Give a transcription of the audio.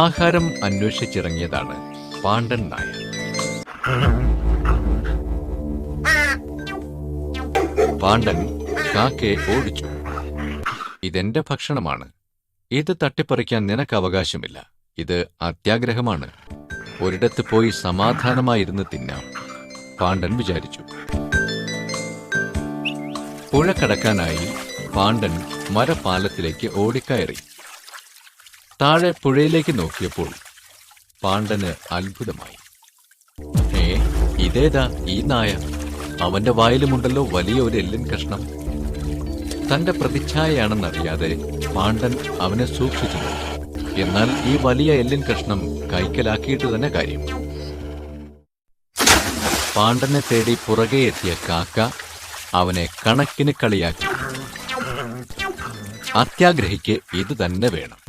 ആഹാരം അന്വേഷിച്ചിറങ്ങിയതാണ് പാണ്ഡൻ നായർ. പാണ്ഡൻ കാക്കയെ ഓടിച്ചു. ഇതെന്റെ ഭക്ഷണമാണ്. ഇത് തട്ടിപ്പറിക്കാൻ നിനക്ക് അവകാശമില്ല. ഇത് അത്യാഗ്രഹമാണ്. ഒരിടത്ത് പോയി സമാധാനമായിരുന്ന് തിന്നാം, പാണ്ഡൻ വിചാരിച്ചു. പുഴ കടക്കാനായി പാണ്ഡൻ മരപ്പാലത്തിലേക്ക് ഓടിക്കയറി. താഴെ പുഴയിലേക്ക് നോക്കിയപ്പോൾ പാണ്ഡന് അത്ഭുതമായി. ഇതേതാ ഈ നായ? അവന്റെ വായിലുമുണ്ടല്ലോ വലിയ ഒരു എല്ലിൻ കഷ്ണം. തന്റെ പ്രതിച്ഛായയാണെന്നറിയാതെ പാണ്ഡൻ അവനെ സൂക്ഷിച്ചു നോക്കി. എന്നാൽ ഈ വലിയ എല്ലിൻ കഷ്ണം കൈക്കലാക്കിയിട്ട് തന്നെ കാര്യം. പാണ്ഡനെ തേടി പുറകെ എത്തിയ കാക്ക അവനെ കണക്കിന് കളിയാക്കി. അത്യാഗ്രഹിക്ക് ഇത് തന്നെ വേണം.